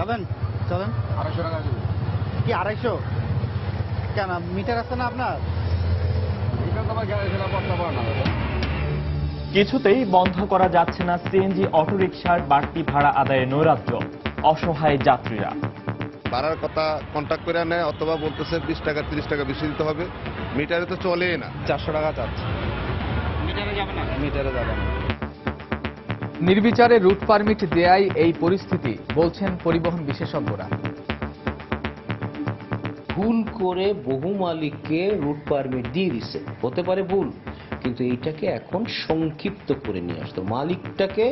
যাবেন? চলেন। 250 টাকা দেবে। কি 250? কেন মিটার আছে না আপনার? এটা তো আমার গ্যারেজে না, করতে পারে না। কিছুতেই বন্ধ করা যাচ্ছে না সিএনজি অটোরিকশার বাড়তি ভাড়া আদায়ে নৈরাজ্য, অসহায় যাত্রীরা। ভাড়ার কথা কন্ট্যাক্ট করে নেয় অথবা বলতেছে 20 টাকা 30 টাকা বেশি দিতে হবে, মিটারে তো চলেই না। 400 টাকা চাচ্ছে। মিটারে যাবে না? মিটারে যাবে না। নির্বিচারে রুট পারমিট দেয়াই এই পরিস্থিতি, বলছেন পরিবহন বিশেষজ্ঞরা। ভুল করে বহু মালিককে রুট পারমিট দিয়ে দিচ্ছে, হতে পারে ভুল, কিন্তু এইটাকে এখন সংক্ষিপ্ত করে নিয়ে আসতে হবে, মালিকটাকে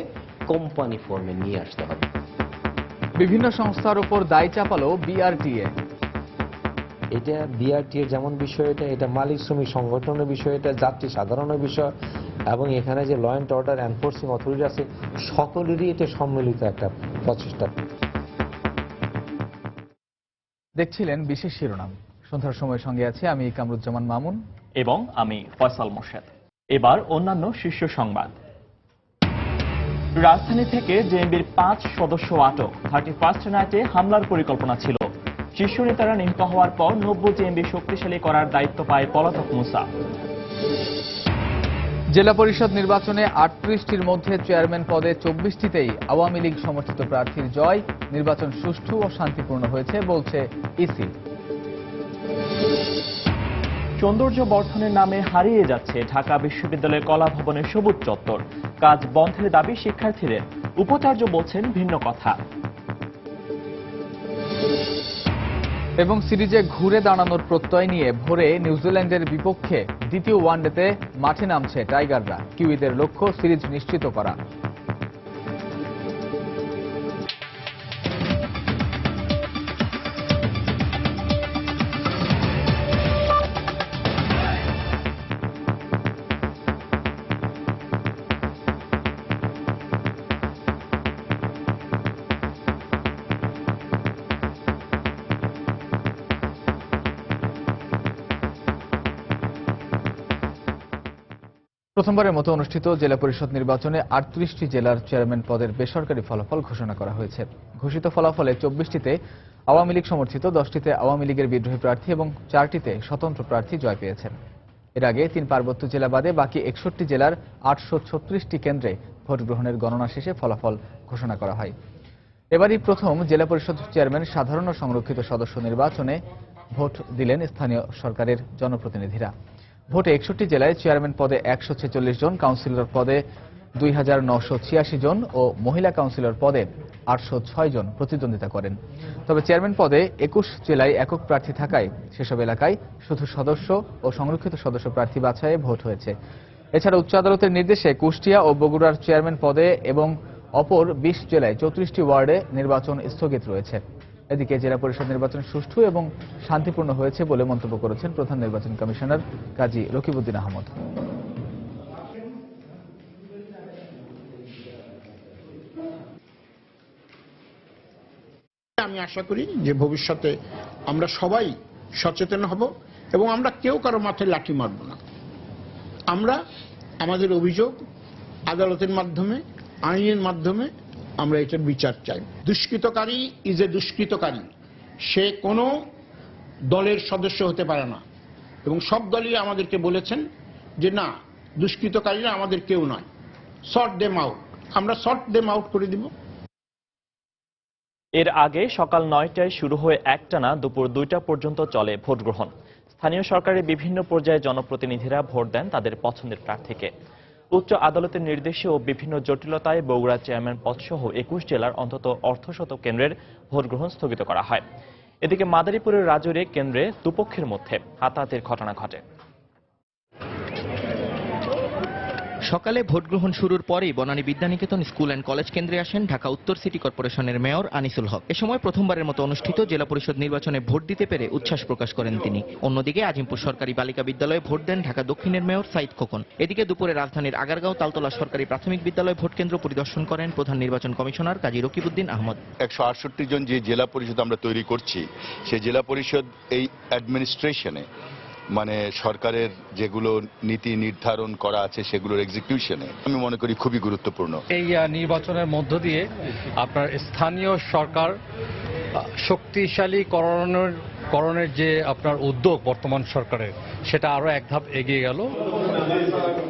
কোম্পানি ফর্মে নিয়ে আসতে হবে। বিভিন্ন সংস্থার উপর দায় চাপালো বিআরটিএ। এটা বিআরটিএ যেমন বিষয়, এটা মালিক শ্রমিক সংগঠনের বিষয়, এটা যাত্রী সাধারণের বিষয়, এবং এখানে যে law and order enforcing authority আছে সকলেরই এটা সম্মিলিত একটা প্রচেষ্টা। দেখছিলেন বিশেষ শিরোনাম। সন্ধ্যার সময় সঙ্গে আছে আমি কামরুজ্জামান মামুন এবং আমি ফয়সাল মোর্শেদ। এবার অন্যান্য শীর্ষ সংবাদ। রাজধানী থেকে জেএমবির 5 সদস্য আটক। 31st নাইটে হামলার পরিকল্পনা ছিল। শীর্ষ নেতারা নিহত হওয়ার পর 90 জেএমবি শক্তিশালী করার দায়িত্ব পায় পলাতক মুসা। জেলা পরিষদ নির্বাচনে 38টির মধ্যে চেয়ারম্যান পদে 24টিতেই আওয়ামী লীগ সমর্থিত প্রার্থীর জয়। নির্বাচন সুষ্ঠু ও শান্তিপূর্ণ হয়েছে বলছে ইসি। সৌন্দর্য বর্ধনের নামে হারিয়ে যাচ্ছে ঢাকা বিশ্ববিদ্যালয়ের কলা ভবনের সবুজ চত্বর। কাজ বন্ধের দাবি শিক্ষার্থীদের। উপাচার্য বলছেন ভিন্ন কথা। এবং সিরিজে ঘুরে দাঁড়ানোর প্রত্যয় নিয়ে ভোরে নিউজিল্যান্ডের বিপক্ষে দ্বিতীয় ওয়ানডেতে মাঠে নামছে টাইগাররা। কিউইদের লক্ষ্য সিরিজ নিশ্চিত করা। প্রথমবারের মতো অনুষ্ঠিত জেলা পরিষদ নির্বাচনে 38টি জেলার চেয়ারম্যান পদের বেসরকারি ফলাফল ঘোষণা করা হয়েছে। ঘোষিত ফলাফলে 24টিতে আওয়ামী লীগ সমর্থিত, 10টিতে আওয়ামী লীগের বিদ্রোহী প্রার্থী এবং 4টিতে স্বতন্ত্র প্রার্থী জয় পেয়েছেন। এর আগে 3 পার্বত্য জেলা বাদে বাকি 61টি জেলার 836টি কেন্দ্রে ভোট গ্রহণের গণনা শেষে ফলাফল ঘোষণা করা হয়। এবারই প্রথম জেলা পরিষদ চেয়ারম্যান সাধারণ ও সংরক্ষিত সদস্য নির্বাচনে ভোট দিলেন স্থানীয় সরকারের জনপ্রতিনিধিরা। ভোটে 61 জেলায় চেয়ারম্যান পদে 146 জন, কাউন্সিলর পদে 2986 জন ও মহিলা কাউন্সিলর পদে 806 জন প্রতিদ্বন্দ্বিতা করেন। তবে চেয়ারম্যান পদে 21 জেলায় একক প্রার্থী থাকায় সেসব এলাকায় শুধু সদস্য ও সংরক্ষিত সদস্য প্রার্থী বাছাইয়ে ভোট হয়েছে। এছাড়া উচ্চ আদালতের নির্দেশে কুষ্টিয়া ও বগুড়ার চেয়ারম্যান পদে এবং অপর 20 জেলায় 34টি ওয়ার্ডে নির্বাচন স্থগিত রয়েছে। এদিকে জেলা পরিষদ নির্বাচন সুষ্ঠু এবং শান্তিপূর্ণ হয়েছে বলে মন্তব্য করেছেন প্রধান নির্বাচন কমিশনার কাজী রকিবউদ্দিন আহমদ। আমি আশা করি যে ভবিষ্যতে আমরা সবাই সচেতন হব এবং আমরা কেউ কারো মাথায় লাঠি মারব না। আমরা আমাদের অভিযোগ আদালতের মাধ্যমে, আইনের মাধ্যমে আমরা এটার বিচার চাই। দুষ্কৃতকারী ইজ এ দুষ্কৃতকারী, সে কোনো দলের সদস্য হতে পারে না এবং সব দলই আমাদেরকে বলেছেন যে না, দুষ্কৃতকারীরা আমাদের কেউ নয়, সর্ট দেম আউট। আমরা সর্ট দেম আউট করে দিব। এর আগে সকাল 9টায় শুরু হয়ে একটানা দুপুর 2টা পর্যন্ত চলে ভোট গ্রহণ। স্থানীয় সরকারের বিভিন্ন পর্যায়ে জনপ্রতিনিধিরা ভোট দেন তাদের পছন্দের প্রার্থীকে। উচ্চ আদালতের নির্দেশে ও বিভিন্ন জটিলতায় বগুড়া চেয়ারম্যান পদসহ 21 জেলার অন্তত অর্ধশত কেন্দ্রের ভোট গ্রহণ স্থগিত করা হয়। এদিকে মাদারীপুরের রাজৌরি কেন্দ্রে দুপক্ষের মধ্যে হাতাহাতির ঘটনা ঘটে। সকালে ভোট গ্রহণ শুরুর পরেই Banani Vidyaniketan school and college কেন্দ্রে আসেন ঢাকা উত্তর সিটি কর্পোরেশনের মেয়র আনিসুল হক। এ সময় প্রথমবারের মতো অনুষ্ঠিত জেলা পরিষদ নির্বাচনে ভোট দিতে পেরে উচ্ছ্বাস প্রকাশ করেন তিনি। অন্যদিকে আজিমপুর সরকারি বালিকা বিদ্যালয়ে ভোট দেন ঢাকা দক্ষিণের মেয়র সাইদ খোকন। এদিকে দুপুরে রাজধানীর আগারগাঁও তালতলা সরকারি প্রাথমিক বিদ্যালয় ভোট কেন্দ্র পরিদর্শন করেন প্রধান নির্বাচন কমিশনার কাজী রকিবউদ্দিন আহমদ। 168 জন যে জেলা পরিষদ আমরা তৈরি করছি, সেই জেলা পরিষদ এই অ্যাডমিনিস্ট্রেশনে, মানে সরকারের যেগুলো নীতি নির্ধারণ করা আছে সেগুলোর এক্সিকিউশনে আমি মনে করি খুবই গুরুত্বপূর্ণ। এই নির্বাচনের মধ্য দিয়ে আপনার স্থানীয় সরকার শক্তিশালী করণের যে আপনার উদ্যোগ বর্তমান সরকারের, সেটা আরো এক ধাপ এগিয়ে গেল।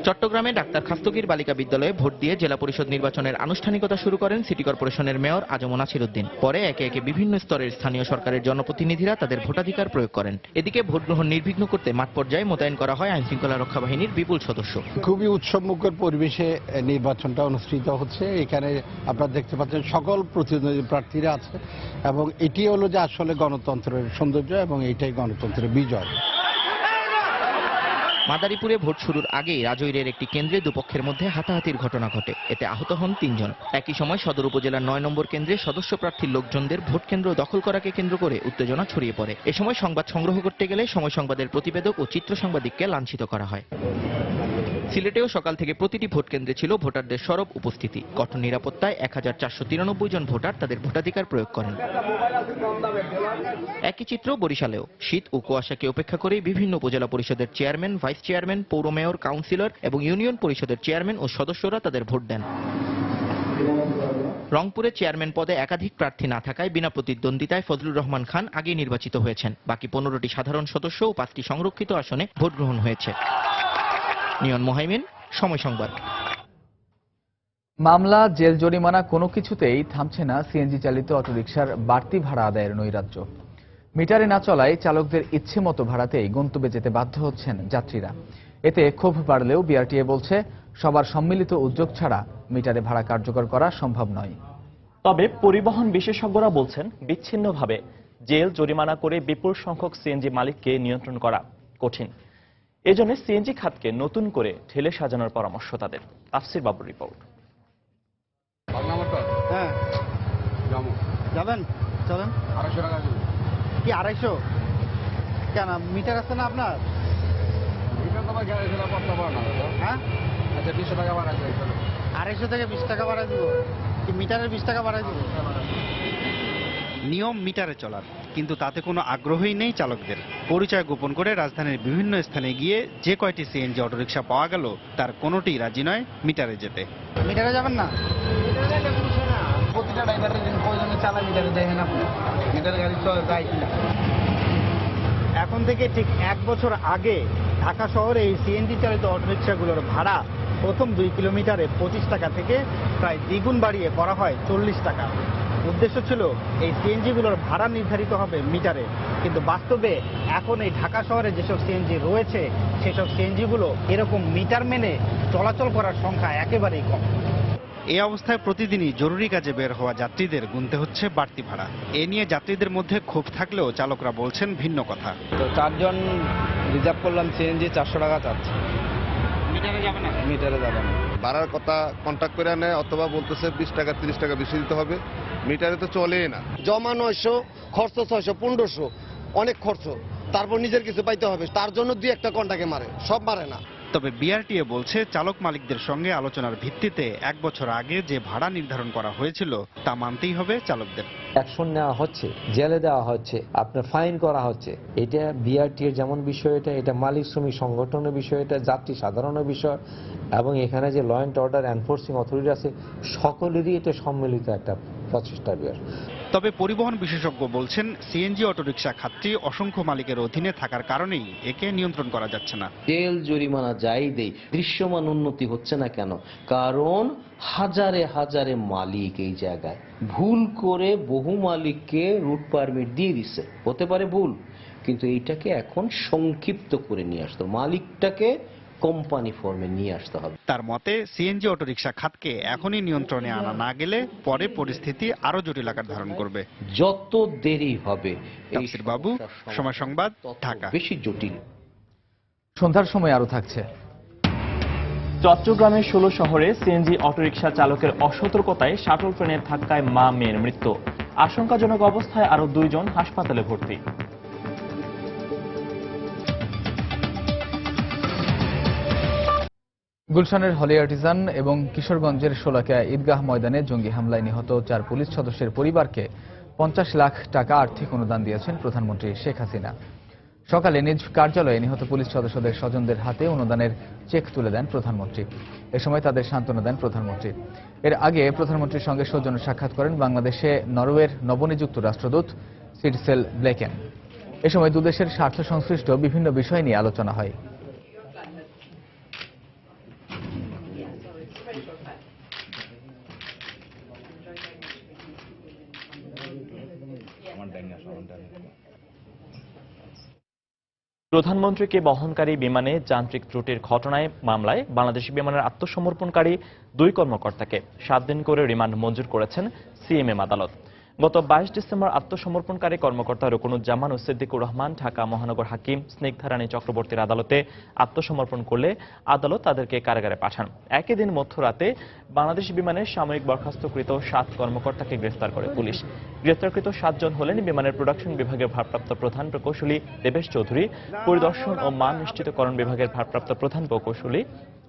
চট্টগ্রামে ডাক্তার খাস্তগীর বালিকা বিদ্যালয়ে ভোট দিয়ে জেলা পরিষদ নির্বাচনের আনুষ্ঠানিকতা শুরু করেন সিটি কর্পোরেশনের মেয়র আজম নাছির উদ্দিন। পরে একে একে বিভিন্ন স্তরের স্থানীয় সরকারের জনপ্রতিনিধিরা তাদের ভোটাধিকার প্রয়োগ করেন। এদিকে ভোট গ্রহণ নির্বিঘ্ন করতে মাঠ পর্যায়ে মোতায়েন করা হয় আইন শৃঙ্খলা রক্ষা বাহিনীর বিপুল সদস্য। খুবই উৎসবমুখর পরিবেশে নির্বাচনটা অনুষ্ঠিত হচ্ছে। এখানে আপনারা দেখতে পাচ্ছেন সকল প্রতিদ্বন্দ্বী প্রার্থীরা আছে এবং এটি হলো যে আসলে গণতন্ত্রের সৌন্দর্য এবং এটাই গণতন্ত্রের বিজয়। মাদারীপুরে ভোট শুরুর আগেই রাজৈরের একটি কেন্দ্রে দুপক্ষের মধ্যে হাতাহাতির ঘটনা ঘটে। এতে আহত হন 3 জন। একই সময় সদর উপজেলার 9 নম্বর কেন্দ্রে সদস্য প্রার্থীর লোকজনদের ভোট কেন্দ্র দখল করাকে কেন্দ্র করে উত্তেজনা ছড়িয়ে পড়ে। এ সময় সংবাদ সংগ্রহ করতে গেলে সময় সংবাদের প্রতিবেদক ও চিত্র সাংবাদিককে লাঞ্ছিত করা হয়। সিলেটেও সকাল থেকে প্রতিটি ভোট কেন্দ্রে ছিল ভোটারদের সরব উপস্থিতি। কঠোর নিরাপত্তায় 1493 জন ভোটার তাদের ভোটাধিকার প্রয়োগ করেন। একই চিত্র বরিশালেও। শীত ও কুয়াশাকে উপেক্ষা করে বিভিন্ন উপজেলা পরিষদের চেয়ারম্যান, ভাইস চেয়ারম্যান, পৌর মেয়র, কাউন্সিলর এবং ইউনিয়ন পরিষদের চেয়ারম্যান ও সদস্যরা তাদের ভোট দেন। রংপুরে চেয়ারম্যান পদে একাধিক প্রার্থী না থাকায় বিনা প্রতিদ্বন্দ্বিতায় ফজলুর রহমান খান আগে নির্বাচিত হয়েছেন। বাকি 15টি সাধারণ সদস্য ও 5টি সংরক্ষিত আসনে ভোট গ্রহণ হয়েছে। নিয়ন মোহাইমিন, সময় সংবাদ। মামলা, জেল জরিমানা কোনো কিছুতেই থামছে না সিএনজি চালিত অটোরিকশার বাড়তি ভাড়া আদায়ের নৈরাজ্য। মিটারে না চলায় চালকদের ইচ্ছে মতো ভাড়াতেই গন্তব্যে যেতে বাধ্য হচ্ছেন যাত্রীরা। এতে ক্ষোভ বাড়লেও বিআরটিএ বলছে সবার সম্মিলিত উদ্যোগ ছাড়া মিটারে ভাড়া কার্যকর করা সম্ভব নয়। তবে পরিবহন বিশেষজ্ঞরা বলছেন বিচ্ছিন্নভাবে জেল জরিমানা করে বিপুল সংখ্যক সিএনজি মালিককে নিয়ন্ত্রণ করা কঠিন। এজন্য সিএনজি খাতকে নতুন করে ঢেলে সাজানোর পরামর্শ তাদের। তাফসির বাবুর রিপোর্ট। হ্যাঁ যাবেন, চলেন। 250 টাকা দেবেন। কি 250? কেন মিটার আছে না আপনার? মিটার তো গ্যারেজ এলা করতে পারে না দাদা। হ্যাঁ, আচ্ছা 20 টাকা বাড়াই দেয়। 250 থেকে 20 টাকা বাড়াই দিব। কি মিটারের 20 টাকা বাড়াই দিব? নিয়ম মিটারে চলার, কিন্তু তাতে কোনো আগ্রহই নেই চালকদের। পরিচয় গোপন করে রাজধানীর বিভিন্ন স্থানে গিয়ে যে কয়টি সিএনজি অটোরিকশা পাওয়া গেল তার কোনোটিই রাজি নয় মিটারে যেতে। মিটারে যাবেন না? প্রতিটা ড্রাইভারের প্রয়োজনে চালা মিটারে দেখেন আপনি, মিটারে গাড়ি যায় কিনা। এখন থেকে ঠিক 1 বছর আগে ঢাকা শহরে এই সিএনজি চালিত অটোরিকশাগুলোর ভাড়া প্রথম 2 কিলোমিটারে 25 টাকা থেকে প্রায় দ্বিগুণ বাড়িয়ে করা হয় 40 টাকা। উদ্দেশ্য ছিল এই সিএনজিগুলোর ভাড়া নির্ধারিত হবে মিটারে, কিন্তু বাস্তবে এখন এই ঢাকা শহরে যেসব সিএনজি রয়েছে সেসব সিএনজিগুলো এরকম মিটার মেনে চলাচল করার সংখ্যা একেবারেই কম। এই অবস্থায় প্রতিদিনই জরুরি কাজে বের হওয়া যাত্রীদের গুনতে হচ্ছে বাড়তি ভাড়া। এ নিয়ে যাত্রীদের মধ্যে ক্ষোভ থাকলেও চালকরা বলছেন ভিন্ন কথা। তো 4 জন রিজার্ভ করলাম, সিএনজি 400 টাকা চাচ্ছে। মিটারে যাবে না? মিটারে যাবে না। বাড়ার কথা কন্ট্যাক্ট করে নেয় অথবা বলতেছে 20 টাকা 30 টাকা বেশি দিতে হবে। মিটারে তো চলেই না। জমা 900, খরচ 600, 1500, অনেক খরচ। তারপর নিজের কিছু পাইতে হবে, তার জন্য 2-1টা কন্টাকে মারে, সব মারে না। তবে বিআরটিএ বলছে চালক মালিকদের সঙ্গে আলোচনার ভিত্তিতে 1 বছর আগে যে ভাড়া নির্ধারণ করা হয়েছিল তা মানতেই হবে চালকদের। অ্যাকশন নেওয়া হচ্ছে, জেলে দেওয়া হচ্ছে, আপনার ফাইন করা হচ্ছে। এটা বিআরটিএর যেমন বিষয়, এটা মালিক শ্রমিক সংগঠনের বিষয়, এটা যাত্রী সাধারণের বিষয় এবং এখানে যে law and order enforcing authority আছে সকলেরই এটা সম্মিলিত একটা প্রচেষ্টার বিষয়। তবে পরিবহন বিশেষজ্ঞ বলছেন সিএনজি অটোরিকশা খাতটি অসংখ্য মালিকের অধীনে থাকার কারণেই একে নিয়ন্ত্রণ করা যাচ্ছে না। জেল জরিমানা যাই দেই, দৃশ্যমান উন্নতি হচ্ছে না কেন? কারণ হাজারে হাজারে মালিক এই জায়গায় ভুল করে বহু মালিককে রুট পারমিট দিয়ে দিচ্ছে। হতে পারে ভুল, কিন্তু এইটাকে এখন সংক্ষিপ্ত করে নিয়ে আসতে, মালিকটাকে কোম্পানি ফর্মে নিয়ে আসতে হবে। তার মতে সিএনজি অটোরিকশা খাতকে এখনই নিয়ন্ত্রণে আনা না গেলে পরে পরিস্থিতি আরো জটিল আকার ধারণ করবে। যত দেরি হবে তাফসির বাবু, সময় সংবাদ, ঢাকা। বেশি জটিল। সন্ধ্যার সময় আরো থাকছে। চট্টগ্রামের 16 শহরে সিএনজি অটোরিকশা চালকের অসতর্কতায় শাটল ট্রেনের ধাক্কায় মা মেয়ের মৃত্যু। আশঙ্কাজনক অবস্থায় আরো 2 জন হাসপাতালে ভর্তি। গুলশানের হলি আর্টিজান এবং কিশোরগঞ্জের শোলাকিয়া ঈদগাহ ময়দানে জঙ্গি হামলায় নিহত 4 পুলিশ সদস্যের পরিবারকে 50 লাখ টাকা আর্থিক অনুদান দিয়েছেন প্রধানমন্ত্রী শেখ হাসিনা। সকালে নিজ কার্যালয়ে নিহত পুলিশ সদস্যদের স্বজনদের হাতে অনুদানের চেক তুলে দেন প্রধানমন্ত্রী। এ সময় তাদের সান্ত্বনা দেন প্রধানমন্ত্রী। এর আগে প্রধানমন্ত্রীর সঙ্গে সৌজন্য সাক্ষাৎ করেন বাংলাদেশে নরওয়ের নবনিযুক্ত রাষ্ট্রদূত সিডসেল ব্লেকেন। এ সময় দুদেশের স্বার্থ সংশ্লিষ্ট বিভিন্ন বিষয় নিয়ে আলোচনা হয়। প্রধানমন্ত্রীকে বহনকারী বিমানে যান্ত্রিক ত্রুটির ঘটনায় মামলায় বাংলাদেশি বিমানের আত্মসমর্পণকারী 2 কর্মকর্তাকে 7 দিন করে রিমান্ড মঞ্জুর করেছেন সিএমএম আদালত। গত 22 ডিসেম্বর আত্মসমর্পণকারী কর্মকর্তা রুকনুজ্জামান ও সিদ্দিকুর রহমান ঢাকা মহানগর হাকিম স্নিগ্ধা রানী চক্রবর্তীর আদালতে আত্মসমর্পণ করলে আদালত তাদেরকে কারাগারে পাঠান। একই দিন মধ্যরাতে বাংলাদেশি বিমানের সাময়িক বরখাস্তকৃত 7 কর্মকর্তাকে গ্রেফতার করে পুলিশ। গ্রেফতারকৃত 7 জন হলেন বিমানের প্রোডাকশন বিভাগের ভারপ্রাপ্ত প্রধান প্রকৌশলী দেবেশ চৌধুরী, পরিদর্শন ও মান নিশ্চিতকরণ বিভাগের ভারপ্রাপ্ত প্রধান প্রকৌশলী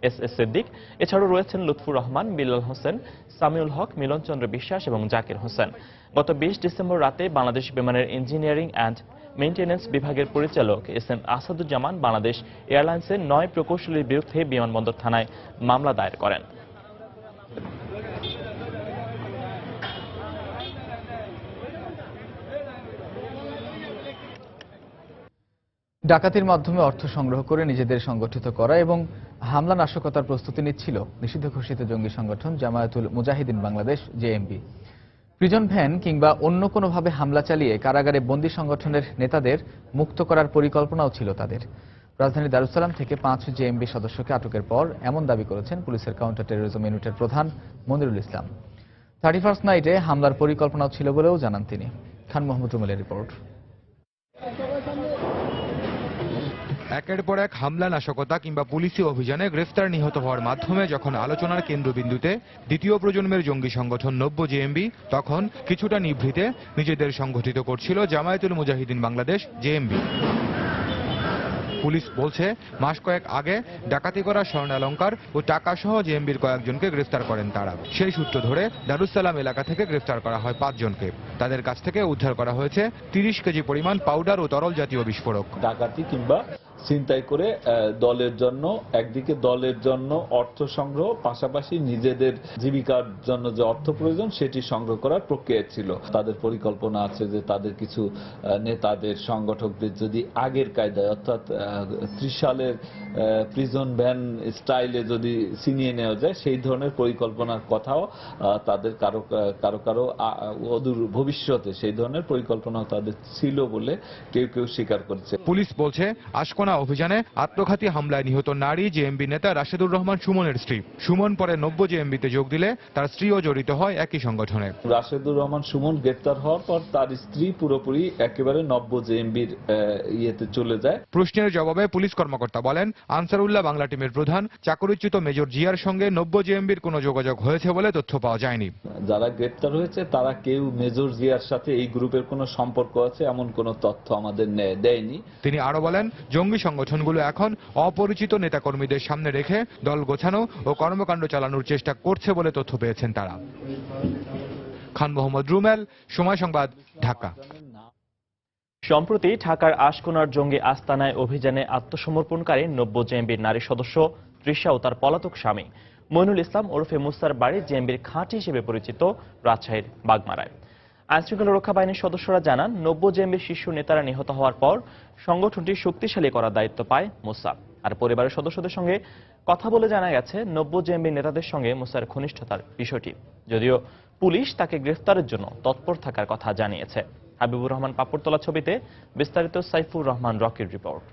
এস সিদ্দিক। এছাড়াও রয়েছেন লুৎফুর রহমান, বিল্লাল হোসেন, সামিউল হক, মিলন চন্দ্র বিশ্বাস এবং জাকির হোসেন। গত 20 ডিসেম্বর রাতে বাংলাদেশ বিমানের ইঞ্জিনিয়ারিং অ্যান্ড মেইনটেন্যান্স বিভাগের পরিচালক এস.এম. আসাদুজ্জামান বাংলাদেশ এয়ারলাইন্সের 9 প্রকৌশলীর বিরুদ্ধে বিমানবন্দর থানায় মামলা দায়ের করেন। ডাকাতির মাধ্যমে অর্থ সংগ্রহ করে নিজেদের সংগঠিত করা এবং হামলা নাশকতার প্রস্তুতি নিচ্ছিল নিষিদ্ধ ঘোষিত জঙ্গি সংগঠন জামায়াতুল মুজাহিদিন বাংলাদেশ জেএমবি। প্রিজন ভ্যান কিংবা অন্য কোনোভাবে হামলা চালিয়ে কারাগারে বন্দী সংগঠনের নেতাদের মুক্ত করার পরিকল্পনাও ছিল তাদের। রাজধানীর দারুসালাম থেকে 5 জেএমবি সদস্যকে আটকের পর এমন দাবি করেছেন পুলিশের কাউন্টার টেরোরিজম ইউনিটের প্রধান মনিরুল ইসলাম। 31st নাইটে হামলার পরিকল্পনাও ছিল বলেও জানান তিনি। খান মোহাম্মদ রুমেলের রিপোর্ট। একের পর এক হামলা, নাশকতা কিংবা পুলিশি অভিযানে গ্রেফতার, নিহত হওয়ার মাধ্যমে যখন আলোচনার কেন্দ্রবিন্দুতে দ্বিতীয় প্রজন্মের জঙ্গি সংগঠন নব্য জেএমবি, তখন কিছুটা নিভৃতে নিজেদের সংগঠিত করছিল জামায়াতুল মুজাহিদিন বাংলাদেশ জেএমবি। পুলিশ বলছে মাস কয়েক আগে ডাকাতি করা স্বর্ণালংকার ও টাকা সহ জেএমবির কয়েকজনকে গ্রেফতার করেন তারা। সেই সূত্র ধরে দারুসালাম এলাকা থেকে গ্রেফতার করা হয় 5 জনকে। তাদের কাছ থেকে উদ্ধার করা হয়েছে 30 কেজি পরিমাণ পাউডার ও তরল জাতীয় বিস্ফোরক। ডাকাতি কিংবা ছিনতাই করে দলের জন্য, একদিকে দলের জন্য অর্থ সংগ্রহ, পাশাপাশি নিজেদের জীবিকার জন্য যে অর্থ প্রয়োজন সেটি সংগ্রহ করার প্রক্রিয়া ছিল। তাদের পরিকল্পনা আছে যে তাদের কিছু নেতাদের, সংগঠকদের যদি আগের কায়দায় অর্থাৎ 30 সালের প্রিজন ভ্যান স্টাইলে যদি ছিনিয়ে নেওয়া যায়, সেই ধরনের পরিকল্পনার কথাও তাদের কারো অদূর ভবিষ্যতে সেই ধরনের পরিকল্পনাও তাদের ছিল বলে কেউ কেউ স্বীকার করছে। পুলিশ বলছে আশকোনা অভিযানে আত্মঘাতী হামলায় নিহত নারী জেএমবি নেতা রাশেদুর রহমান সুমনের স্ত্রী। সুমন পরে নব্য জেএমবিতে যোগ দিলে তার স্ত্রীও জড়িত হয় একই সংগঠনে। রাশেদুর রহমান সুমন গ্রেফতার হওয়ার পর তার স্ত্রী পুরোপুরি একেবারে নব্য জেএমবির ইয়েতে চলে যায়। প্রশ্নের জবাবে পুলিশ কর্মকর্তা বলেন, আনসারুল্লাহ বাংলা টিমের প্রধান চাকরিচ্যুত মেজর জিয়ার সঙ্গে নব্য জেএমবির কোনো যোগাযোগ হয়েছে বলে তথ্য পাওয়া যায়নি। যারা গ্রেফতার হয়েছে তারা কেউ মেজর জিয়ার সাথে এই গ্রুপের কোনো সম্পর্ক আছে এমন কোনো তথ্য আমাদের দেয়নি। তিনি আরো বলেন, জঙ্গি সংগঠনগুলো এখন অপরিচিত নেতাকর্মীদের সামনে রেখে দল গোছানো ও কর্মকাণ্ড চালানোর চেষ্টা করছে বলে তথ্য পেয়েছেন তারা। খান মোহাম্মদ রুমেল, সময় সংবাদ, ঢাকা। সম্প্রতি ঢাকার আশকোনার জঙ্গি আস্তানায় অভিযানে আত্মসমর্পণকারী নব্য জেএমবির নারী সদস্য তৃষা ও তার পলাতক স্বামী মইনুল ইসলাম ওরফে মুসার বাড়ি জেএমবির খাঁটি হিসেবে পরিচিত রাজশাহীর বাগমারায়। আইনশৃঙ্খলা রক্ষা বাহিনীর সদস্যরা জানান, নব্য জেএমবির শীর্ষ নেতারা নিহত হওয়ার পর সংগঠনটি শক্তিশালী করার দায়িত্ব পায় মুসা। আর পরিবারের সদস্যদের সঙ্গে কথা বলে জানা গেছে, নব্য জেএমবি নেতাদের সঙ্গে মুসার ঘনিষ্ঠতার বিষয়টি, যদিও পুলিশ তাকে গ্রেফতারের জন্য তৎপর থাকার কথা জানিয়েছে। হাবিবুর রহমান পাপড়তলা ছবিতে বিস্তারিত সাইফুর রহমান রকির রিপোর্ট।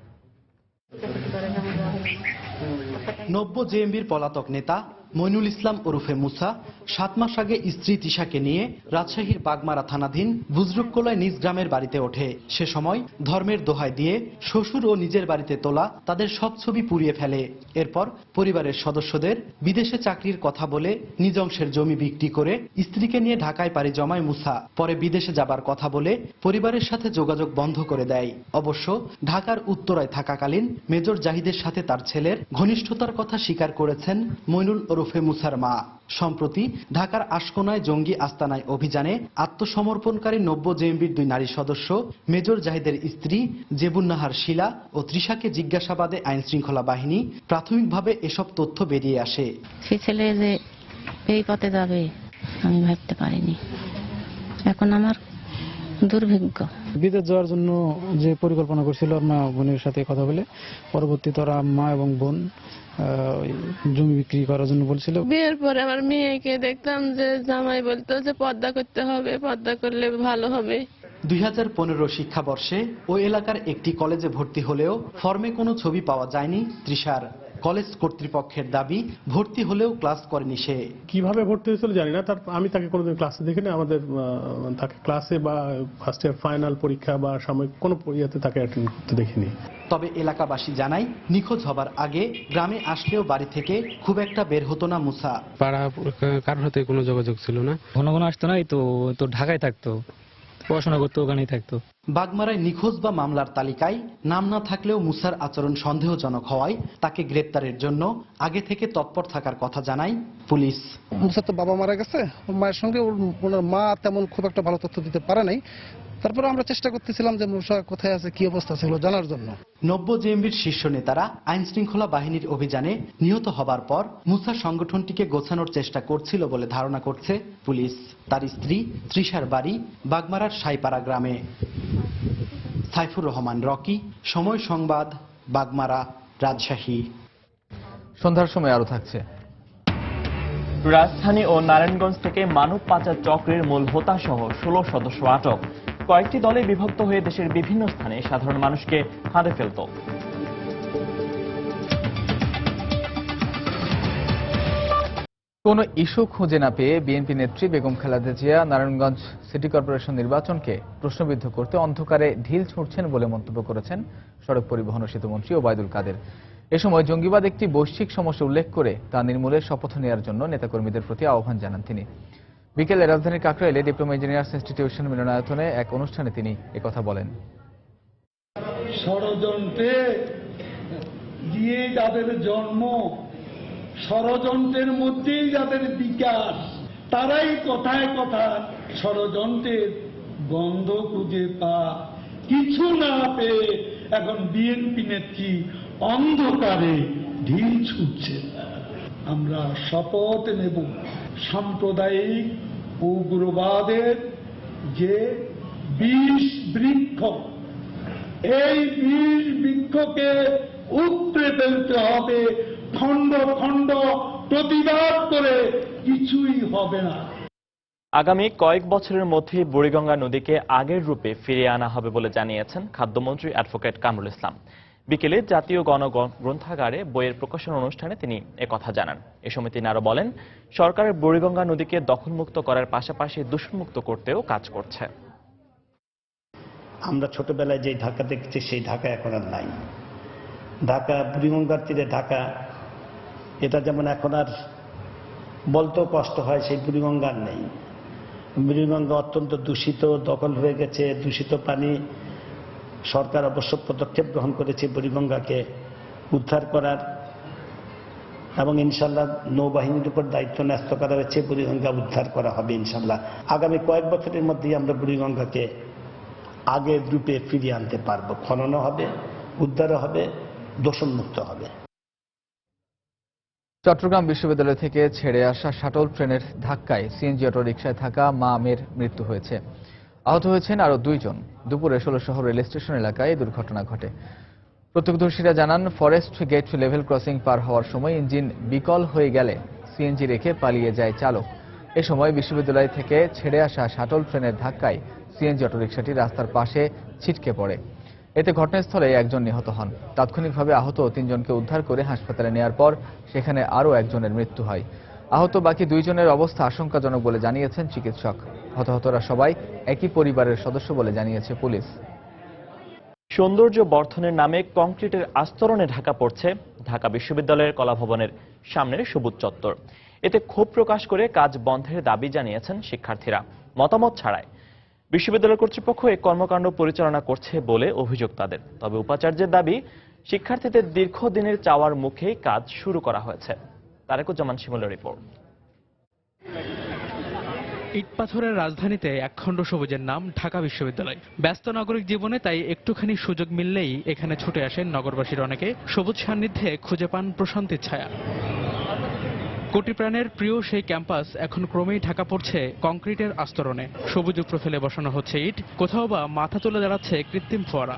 নব্য জেএমবির পলাতক নেতা মইনুল ইসলাম ওরফে মুসা 7 মাস আগে স্ত্রী তিশাকে নিয়ে রাজশাহীর বাগমারা থানাধীন বুজরুককোলায় নিজ গ্রামের বাড়িতে ওঠে। সে সময় ধর্মের দোহাই দিয়ে শ্বশুর ও নিজের বাড়িতে তোলা তাদের সব ছবি পুড়িয়ে ফেলে। এরপর পরিবারের সদস্যদের বিদেশে চাকরির কথা বলে নিজ অংশের জমি বিক্রি করে স্ত্রীকে নিয়ে ঢাকায় পাড়ি জমায় মুসা। পরে বিদেশে যাবার কথা বলে পরিবারের সাথে যোগাযোগ বন্ধ করে দেয়। অবশ্য ঢাকার উত্তরায় থাকাকালীন মেজর জাহিদের সাথে তার ছেলের ঘনিষ্ঠতার কথা স্বীকার করেছেন মইনুল ওরফে ওরফে মুসার মা। সম্প্রতি ঢাকার আশকোনায় জঙ্গি আস্তানায় অভিযানে আত্মসমর্পণকারী 90 জেএমবির 2 নারী সদস্য মেজর জাহিদের স্ত্রী জেবুন্নাহার শিলা ও তৃষাকে জিজ্ঞাসাবাদে আইনশৃঙ্খলা বাহিনী প্রাথমিকভাবে এসব তথ্য বেরিয়ে আসে। সে ছেলে যে এই পথে যাবে আমি ভাবতে পারিনি। এখন আমার দুর্ভাগ্য। বিদেশ যাওয়ার জন্য যে পরিকল্পনা করছিল মা বোনের সাথে কথা বলে, পরবর্তীতে ওরা মা এবং বোন জমি বিক্রি করার জন্য বলছিল। বিয়ের পরে আমার মেয়েকে দেখতাম যে জামাই বলতো যে পর্দা করতে হবে, পর্দা করলে ভালো হবে। 2015 শিক্ষাবর্ষে ওই এলাকার একটি কলেজে ভর্তি হলেও ফর্মে কোনো ছবি পাওয়া যায়নি তৃষার। কলেজ কর্তৃপক্ষের দাবি ভর্তি হলেও ক্লাস করেনি সে। কিভাবে ভর্তি হয়েছিল জানি না, আমি তাকে কোনোদিন ক্লাসে দেখিনি। আমাদের তাকে ক্লাসে বা ফার্স্ট ইয়ার ফাইনাল পরীক্ষা বা সাময়িক কোনো ইয়েতে তাকে অ্যাটেন্ড করতে দেখিনি। তবে এলাকাবাসী জানায় নিখোঁজ হবার আগে গ্রামে আসলেও বাড়ি থেকে খুব একটা বের হতো না মুসা। পাড়া কারোর সাথে কোনো যোগাযোগ ছিল না, ঘন ঘন আসতো না, তো ঢাকায় থাকতো, পড়াশোনা করতো, ওখানেই থাকতো। বাগমারায় নিখোঁজ বা মামলার তালিকায় নাম না থাকলেও মুসার আচরণ সন্দেহজনক হওয়ায় তাকে গ্রেপ্তারের জন্য আগে থেকে তৎপর থাকার কথা জানায় পুলিশ। মুসার তো বাবা মারা গেছে, মায়ের সঙ্গে ওনার মা তেমন খুব একটা ভালো তথ্য দিতে পারে নাই। তারপরে আমরা চেষ্টা করতেছিলাম যে মুসা কোথায় আছে, কি অবস্থা ছিল জানার জন্য। 90 জেএমবির শীর্ষ নেতারা আইন শৃঙ্খলা বাহিনীর অভিযানে নিহত হবার পর মুসা সংগঠনটিকে গোছানোর চেষ্টা করছিল বলে ধারণা করছে পুলিশ। তার স্ত্রী তৃষার বাড়ি বাগমারার সাইপাড়া গ্রামে। সাইফুর রহমান রকি, সময় সংবাদ, বাগমারা, রাজশাহী। সন্ধ্যার সময় আরো থাকছে। রাজধানী ও নারায়ণগঞ্জ থেকে মানব পাচার চক্রের মূল হোতা সহ 16 সদস্য আটক। কয়েকটি দলে বিভক্ত হয়ে দেশের বিভিন্ন স্থানে সাধারণ মানুষকে ফাঁদে ফেলত। কোনো ইস্যু খুঁজে না পেয়ে বিএনপি নেত্রী বেগম খালেদা জিয়া নারায়ণগঞ্জ সিটি কর্পোরেশন নির্বাচনকে প্রশ্নবিদ্ধ করতে অন্ধকারে ঢিল ছুঁড়ছেন বলে মন্তব্য করেছেন সড়ক পরিবহন ও সেতুমন্ত্রী ওবায়দুল কাদের। এ সময় জঙ্গিবাদ একটি বৈশ্বিক সমস্যা উল্লেখ করে তা নির্মূলের শপথ নেওয়ার জন্য নেতাকর্মীদের প্রতি আহ্বান জানান তিনি। বিকেলে রাজধানীর কাকরাইলে ডিপ্লোমা ইঞ্জিনিয়ার্স ইনস্টিটিউশন মিলনায়তনে এক অনুষ্ঠানে তিনি একথা বলেন। ষড়যন্ত্রে দিয়ে যাদের জন্ম, ষড়যন্ত্রের মধ্যেই যাদের বিকাশ, তারাই কথায় কথায় ষড়যন্ত্রের গন্ধ খুঁজে কিছু না পেয়ে এখন বিএনপি নেত্রী অন্ধকারে ঢিল ছুটছে। আমরা শপথ নেব সাম্প্রদায়িক উগ্রবাদের যে বিষ বৃক্ষ, এই বিষ বৃক্ষকে উপড়ে ফেলতে হবে। খণ্ড খণ্ড প্রতিবাদ করে কিছুই হবে না। আগামী কয়েক বছরের মধ্যে বুড়িগঙ্গা নদীকে আগের রূপে ফিরিয়ে আনা হবে বলে জানিয়েছেন খাদ্যমন্ত্রী অ্যাডভোকেট কামরুল ইসলাম। বিকেলে জাতীয় গণগ্রন্থাগারে বইয়ের প্রকাশন অনুষ্ঠানে তিনি একথা জানান। এ সময় তিনি আরো বলেন, সরকারের বুড়িগঙ্গা নদীকে দখলমুক্ত করার পাশাপাশি দূষণমুক্ত করতেও কাজ করছে। আমরা ছোটবেলায় যে ঢাকা দেখছি সেই ঢাকা এখন আর নাই। ঢাকা বুড়িগঙ্গার তীরে ঢাকা, এটা যেমন এখন আর বলতেও কষ্ট হয়, সেই বুড়িগঙ্গার নেই। বুড়িগঙ্গা অত্যন্ত দূষিত, দখল হয়ে গেছে, দূষিত পানি। সরকার অবশ্য পদক্ষেপ গ্রহণ করেছে বুড়িগঙ্গাকে উদ্ধার করার, এবং ইনশাল্লাহ নৌবাহিনীর উপর দায়িত্ব ন্যস্ত করা হয়েছে, বুড়িগঙ্গা উদ্ধার করা হবে ইনশাল্লাহ। আগামী কয়েক বছরের মধ্যেই আমরা বুড়িগঙ্গাকে আগের রূপে ফিরিয়ে আনতে পারবো। খননও হবে, উদ্ধারও হবে, দূষণমুক্ত হবে। চট্টগ্রাম বিশ্ববিদ্যালয় থেকে ছেড়ে আসা শাটল ট্রেনের ধাক্কায় সিএনজি অটোরিকশায় থাকা মা মেয়ের মৃত্যু হয়েছে। আহত হয়েছেন আরো 2 জন। দুপুরে 16 শহর রেল স্টেশন এলাকায় এই দুর্ঘটনা ঘটে। প্রত্যক্ষদর্শীরা জানান, ফরেস্ট গেট লেভেল ক্রসিং পার হওয়ার সময় ইঞ্জিন বিকল হয়ে গেলে সিএনজি রেখে পালিয়ে যায় চালক। এ সময় বিশ্ববিদ্যালয় থেকে ছেড়ে আসা শাটল ট্রেনের ধাক্কায় সিএনজি অটোরিকশাটি রাস্তার পাশে ছিটকে পড়ে। এতে ঘটনাস্থলে একজন নিহত হন। তাৎক্ষণিকভাবে আহত 3 জনকে উদ্ধার করে হাসপাতালে নেওয়ার পর সেখানে আরও একজনের মৃত্যু হয়। আহত বাকি 2 জনের অবস্থা আশঙ্কাজনক বলে জানিয়েছেন চিকিৎসক। হতাহতরা সবাই একই পরিবারের সদস্য বলে জানিয়েছে পুলিশ। সৌন্দর্য বর্ধনের নামে কংক্রিটের আস্তরণে ঢাকা পড়ছে ঢাকা বিশ্ববিদ্যালয়ের কলাভবনের সামনের সবুজ চত্বর। এতে ক্ষোভ প্রকাশ করে কাজ বন্ধের দাবি জানিয়েছেন শিক্ষার্থীরা মতামত ছাড়াই। বিশ্ববিদ্যালয় কর্তৃপক্ষ এই কর্মকাণ্ড পরিচালনা করছে বলে অভিযোগ তাদের। তবে উপাচার্যের দাবি, শিক্ষার্থীদের দীর্ঘদিনের চাওয়ার মুখেই কাজ শুরু করা হয়েছে। তারেকুজ্জামান শিমুলের রিপোর্ট। ইট পাথরের রাজধানীতে একখণ্ড সবুজের নাম ঢাকা বিশ্ববিদ্যালয়। ব্যস্ত নাগরিক জীবনে তাই একটুখানি সুযোগ মিললেই এখানে ছুটে আসেন নগরবাসীর অনেকে। সবুজ সান্নিধ্যে খুঁজে পান প্রশান্তির ছায়া। কোটি প্রাণের প্রিয় সেই ক্যাম্পাস এখন ক্রমেই ঢাকা পড়ছে কংক্রিটের আস্তরণে। সবুজ উপর ফেলে বসানো হচ্ছে ইট, কোথাও বা মাথা তুলে দাঁড়াচ্ছে কৃত্রিম ফোয়ারা।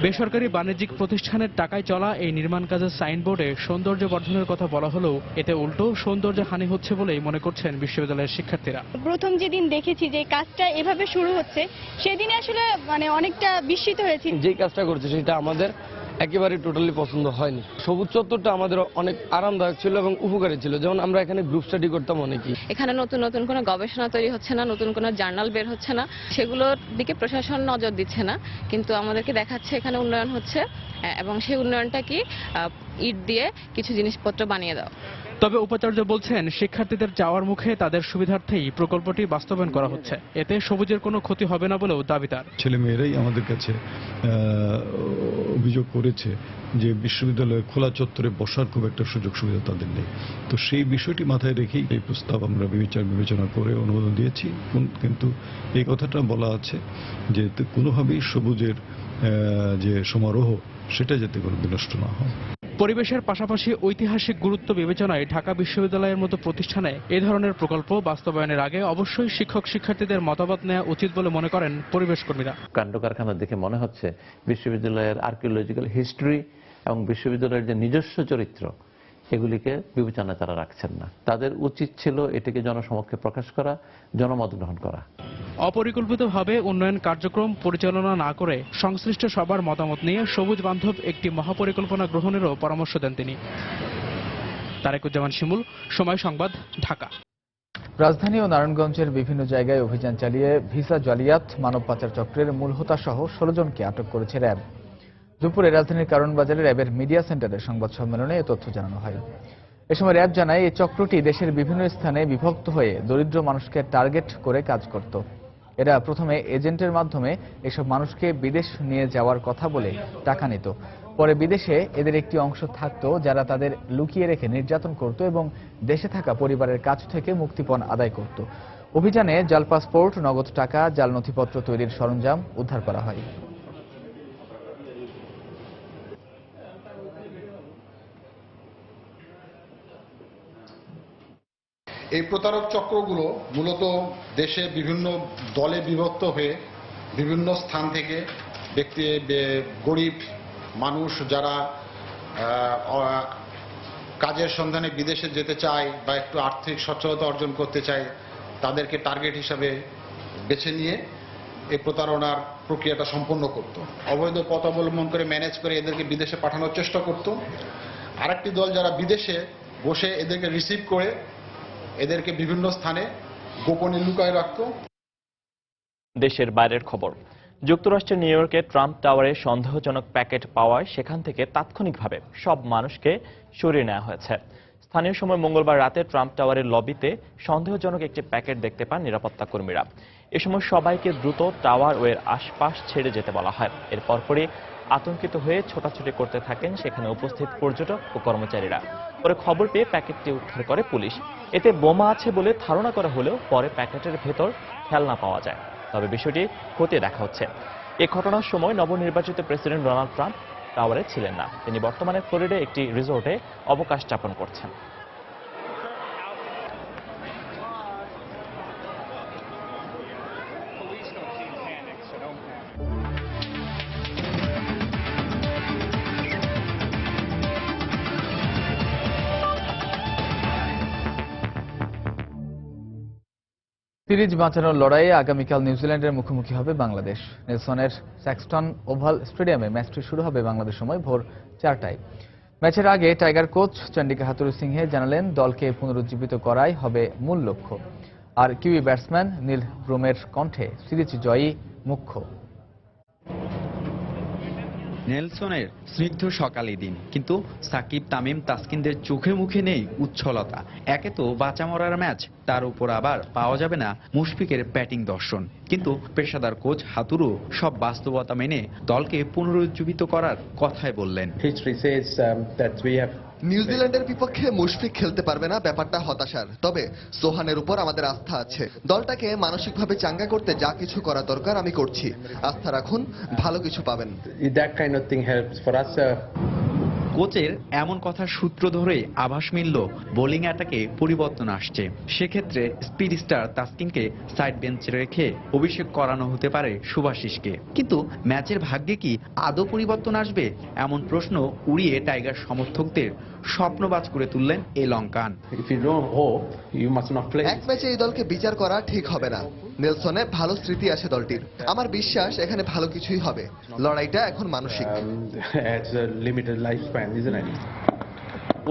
বেসরকারি বাণিজ্যিক প্রতিষ্ঠানের টাকায় চলা এই নির্মাণ কাজের সাইনবোর্ডে সৌন্দর্য বর্ধনের কথা বলা হলেও এতে উল্টো সৌন্দর্য হানি হচ্ছে বলেই মনে করছেন বিশ্ববিদ্যালয়ের শিক্ষার্থীরা। প্রথম যেদিন দেখেছি যে কাজটা এভাবে শুরু হচ্ছে সেদিনে আসলে অনেকটা বিস্মিত হয়েছি। যে কাজটা করছে সেটা আমাদের একেবারে টোটালি পছন্দ হয়নি। সবুজ চত্বরটা আমাদের অনেক আরামদায়ক ছিল এবং উপকারী ছিল, যেমন আমরা এখানে গ্রুপ স্টাডি করতাম অনেকেই। এখানে নতুন নতুন কোনো গবেষণা তৈরি হচ্ছে না, নতুন কোনো জার্নাল বের হচ্ছে না, সেগুলোর দিকে প্রশাসন নজর দিচ্ছে না, কিন্তু আমাদেরকে দেখাচ্ছে এখানে উন্নয়ন হচ্ছে এবং সেই উন্নয়নটা কি ইট দিয়ে কিছু জিনিসপত্র বানিয়ে দাও। তবে উপাচার্য বলছেন শিক্ষার্থীদের চাওয়ার মুখে তাদের সুবিধার্থেই প্রকল্পটি বাস্তবায়ন করা হচ্ছে, এতে সবুজের কোনো ক্ষতি হবে না বলেও দাবি তার। ছেলেমেয়েরাই আমাদের কাছে অভিযোগ করেছে যে বিশ্ববিদ্যালয়ের খোলা চত্বরে বসার খুব একটা সুযোগ সুবিধা তাদের নেই। তো সেই বিষয়টি মাথায় রেখেই এই প্রস্তাব আমরা বিবেচনা করে অনুমোদন দিয়েছি, কিন্তু এই কথাটা বলা আছে যে কোনোভাবেই সবুজের যে সমারোহ সেটা যাতে কোনো বিনষ্ট না হয়। পরিবেশের পাশাপাশি ঐতিহাসিক গুরুত্ব বিবেচনায় ঢাকা বিশ্ববিদ্যালয়ের মতো প্রতিষ্ঠানে এ ধরনের প্রকল্প বাস্তবায়নের আগে অবশ্যই শিক্ষক শিক্ষার্থীদের মতামত নেওয়া উচিত বলে মনে করেন পরিবেশ কর্মীরা। কাণ্ড কারখানা দেখে মনে হচ্ছে বিশ্ববিদ্যালয়ের আর্কিওলজিক্যাল হিস্ট্রি এবং বিশ্ববিদ্যালয়ের যে নিজস্ব চরিত্র এগুলিকে বিবেচনায় তারা রাখছেন না। তাদের উচিত ছিল এটিকে জনসমক্ষে প্রকাশ করা, জনমত গ্রহণ করা। অপরিকল্পিতভাবে উন্নয়ন কার্যক্রম পরিচালনা না করে সংশ্লিষ্ট সবার মতামত নিয়ে সবুজ বান্ধব একটি মহাপরিকল্পনা গ্রহণেরও পরামর্শ দেন তিনি। তারেকুজ্জামান শিমুল, সময় সংবাদ, ঢাকা। রাজধানী ও নারায়ণগঞ্জের বিভিন্ন জায়গায় অভিযান চালিয়ে ভিসা জালিয়াত, মানব পাচার চক্রের মূল হোতা সহ 16 জনকে আটক করেছে র্যাব। দুপুরে রাজধানীর কারণ বাজারে র্যাবের মিডিয়া সেন্টারের সংবাদ সম্মেলনে এ তথ্য জানানো হয়। এ সময় র্যাব জানায় এই চক্রটি দেশের বিভিন্ন স্থানে বিভক্ত হয়ে দরিদ্র মানুষকে টার্গেট করে কাজ করত। এরা প্রথমে এজেন্টের মাধ্যমে এসব মানুষকে বিদেশ নিয়ে যাওয়ার কথা বলে টাকা নিত। পরে বিদেশে এদের একটি অংশ থাকত যারা তাদের লুকিয়ে রেখে নির্যাতন করত এবং দেশে থাকা পরিবারের কাছ থেকে মুক্তিপণ আদায় করত। অভিযানে জাল পাসপোর্ট, নগদ টাকা, জাল নথিপত্র তৈরির সরঞ্জাম উদ্ধার করা হয়। এই প্রতারক চক্রগুলো মূলত দেশে বিভিন্ন দলে বিভক্ত হয়ে বিভিন্ন স্থান থেকে ব্যক্তি, গরিব মানুষ যারা কাজের সন্ধানে বিদেশে যেতে চায় বা একটু আর্থিক সচ্ছলতা অর্জন করতে চায় তাদেরকে টার্গেট হিসাবে বেছে নিয়ে এই প্রতারণার প্রক্রিয়াটা সম্পন্ন করত। অবৈধ পথ অবলম্বন করে ম্যানেজ করে এদেরকে বিদেশে পাঠানোর চেষ্টা করত। আরেকটি দল যারা বিদেশে বসে এদেরকে রিসিভ করে এদেরকে বিভিন্ন স্থানে গোপনে লুকায় রাখত। দেশের বাইরের খবর। যুক্তরাষ্ট্রের নিউ ইয়র্কে ট্রাম্প টাওয়ারে সন্দেহজনক প্যাকেট পাওয়ায় সেখান থেকে তাৎক্ষণিকভাবে সব মানুষকে সরিয়ে নেওয়া হয়েছে। স্থানীয় সময় মঙ্গলবার রাতে ট্রাম্প টাওয়ারের লবিতে সন্দেহজনক একটি প্যাকেট দেখতে পান নিরাপত্তা কর্মীরা। এ সময় সবাইকে দ্রুত টাওয়ার ও এর আশপাশ ছেড়ে যেতে বলা হয়। এর পরপরই আতঙ্কিত হয়ে ছোটাছুটি করতে থাকেন সেখানে উপস্থিত পর্যটক ও কর্মচারীরা। পরে খবর পেয়ে প্যাকেটটি উদ্ধার করে পুলিশ। এতে বোমা আছে বলে ধারণা করা হলেও পরে প্যাকেটের ভেতর খেলনা পাওয়া যায়। তবে বিষয়টি খতিয়ে দেখা হচ্ছে। এ ঘটনার সময় নবনির্বাচিত প্রেসিডেন্ট ডোনাল্ড ট্রাম্প টাওয়ারে ছিলেন না। তিনি বর্তমানে ফ্লোরিডায় একটি রিসোর্টে অবকাশ যাপন করছেন। সিরিজ বাঁচানোর লড়াইয়ে আগামীকাল নিউজিল্যান্ডের মুখোমুখি হবে বাংলাদেশ। নেলসনের স্যাক্সটন ওভাল স্টেডিয়ামে ম্যাচটি শুরু হবে বাংলাদেশ সময় ভোর 4টায়। ম্যাচের আগে টাইগার কোচ চন্ডিকা হাথুরুসিংহে জানালেন দলকে পুনরুজ্জীবিত করাই হবে মূল লক্ষ্য। আর কিউই ব্যাটসম্যান নীল ব্রুমের কণ্ঠে সিরিজ জয়ই মুখ্য। নেলসনের স্নিগ্ধ সকালে দিন, কিন্তু সাকিব, তামিম, তাসকিনদের চোখে মুখে নেই উচ্ছলতা। একে তো বাঁচা মরার ম্যাচ, তার উপর আবার পাওয়া যাবে না মুশফিকের ব্যাটিং দর্শন। কিন্তু পেশাদার কোচ হাতুরু সব বাস্তবতা মেনে দলকে পুনরুজ্জীবিত করার কথাই বললেন। নিউজিল্যান্ডের বিপক্ষে মুশফিক খেলতে পারবে না, ব্যাপারটা হতাশার। তবে সোহানের উপর আমাদের আস্থা আছে। দলটাকে মানসিকভাবে চাঙ্গা করতে যা কিছু করা দরকার আমি করছি। আস্থা রাখুন, ভালো কিছু পাবেন। কোচের এমন কথার সূত্র ধরে আভাস মিলল বোলিং অ্যাটাকে পরিবর্তন আসছে। সেক্ষেত্রে স্পিড স্টার তাসকিনকে সাইড বেঞ্চে রেখে অভিষেক করানো হতে পারে শুভাশিসকে। কিন্তু ম্যাচের ভাগ্যে কি আদৌ পরিবর্তন আসবে, এমন প্রশ্ন উড়িয়ে টাইগার সমর্থকদের স্বপ্নবাজ করে তুললেন এই লঙ্কান। এক ম্যাচে এই দলকে বিচার করা ঠিক হবে না। নেলসনে ভালো স্মৃতি আছে দলটির। আমার বিশ্বাস এখানে ভালো কিছুই হবে। লড়াইটা এখন মানসিক।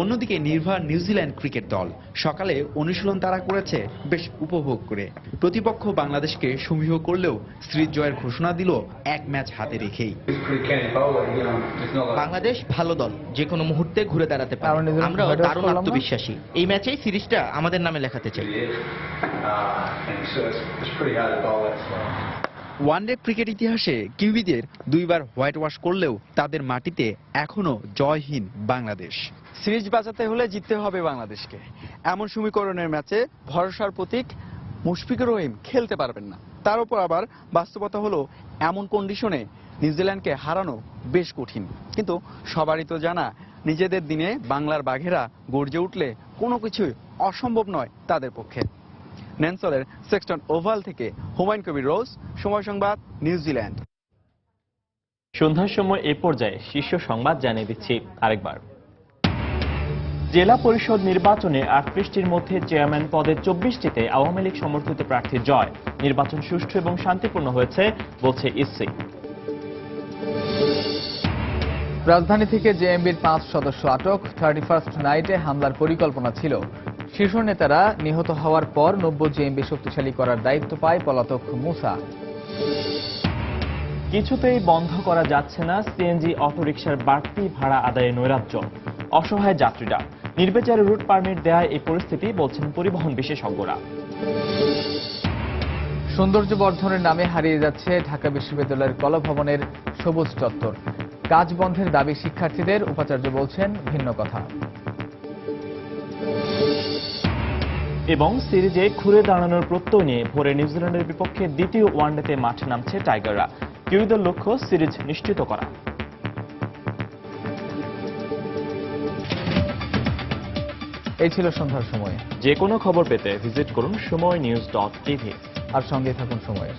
অন্যদিকে নির্ভর নিউজিল্যান্ড ক্রিকেট দল সকালে অনুশীলন তারা করেছে বেশ উপভোগ করে। প্রতিপক্ষ বাংলাদেশকে সমীহ করলেও সিরিজ জয়ের ঘোষণা দিল এক ম্যাচ হাতে রেখেই। বাংলাদেশ ভালো দল, যে কোনো মুহূর্তে ঘুরে দাঁড়াতে পারে। আমরাও দারুণ আত্মবিশ্বাসী। এই ম্যাচেই সিরিজটা আমাদের নামে লেখাতে চাই। ওয়ানডে ক্রিকেট ইতিহাসে কিউবিদের দুইবার হোয়াইট ওয়াশ করলেও তাদের মাটিতে এখনো জয়হীন বাংলাদেশ। সিরিজ বাঁচাতে হলে জিততে হবে বাংলাদেশকে। এমন সমীকরণের ম্যাচে ভরসার প্রতীক মুশফিকুর রহিম খেলতে পারবেন না। তার উপর আবার বাস্তবতা হলো এমন কন্ডিশনে নিউজিল্যান্ডকে হারানো বেশ কঠিন। কিন্তু সবারই তো জানা, নিজেদের দিনে বাংলার বাঘেরা গর্জে উঠলে কোনো কিছুই অসম্ভব নয় তাদের পক্ষে। নেলসনের সেক্সটন ওভাল থেকে হুমায়ুন কবির রোজ, সময় সংবাদ, নিউজিল্যান্ড। সন্ধ্যার সময় এ পর্যায়ে শীর্ষ সংবাদ জানিয়ে দিচ্ছি আরেকবার। জেলা পরিষদ নির্বাচনে 38টির মধ্যে চেয়ারম্যান পদে 24টিতে আওয়ামী লীগ সমর্থিত প্রার্থীর জয়। নির্বাচন সুষ্ঠু এবং শান্তিপূর্ণ হয়েছে বলছে ইসি। রাজধানী থেকে জেএমবির 5 সদস্য আটক। 31st নাইটে হামলার পরিকল্পনা ছিল। শীর্ষ নেতারা নিহত হওয়ার পর নব্য জেএমবি শক্তিশালী করার দায়িত্ব পায় পলাতক মুসা। কিছুতেই বন্ধ করা যাচ্ছে না সিএনজি অটোরিকশার বাড়তি ভাড়া আদায়ে নৈরাজ্য। অসহায় যাত্রীরা নির্বিচারে রুট পারমিট দেওয়ায় এই পরিস্থিতি, বলছেন পরিবহন বিশেষজ্ঞরা। সৌন্দর্য বর্ধনের নামে হারিয়ে যাচ্ছে ঢাকা বিশ্ববিদ্যালয়ের কলাভবনের সবুজ চত্বর। কাজ বন্ধের দাবি শিক্ষার্থীদের, উপাচার্য বলছেন ভিন্ন কথা। এবং সিরিজে ঘুরে দাঁড়ানোর প্রত্যয় নিয়ে ভোরে নিউজিল্যান্ডের বিপক্ষে দ্বিতীয় ওয়ানডেতে মাঠে নামছে টাইগাররা। কিউইদের লক্ষ্য সিরিজ নিশ্চিত করা। এই ছিল সন্ধ্যার সময়। যে কোনো খবর পেতে ভিজিট করুন সময়নিউজ.tv আর সঙ্গে থাকুন সময়ের।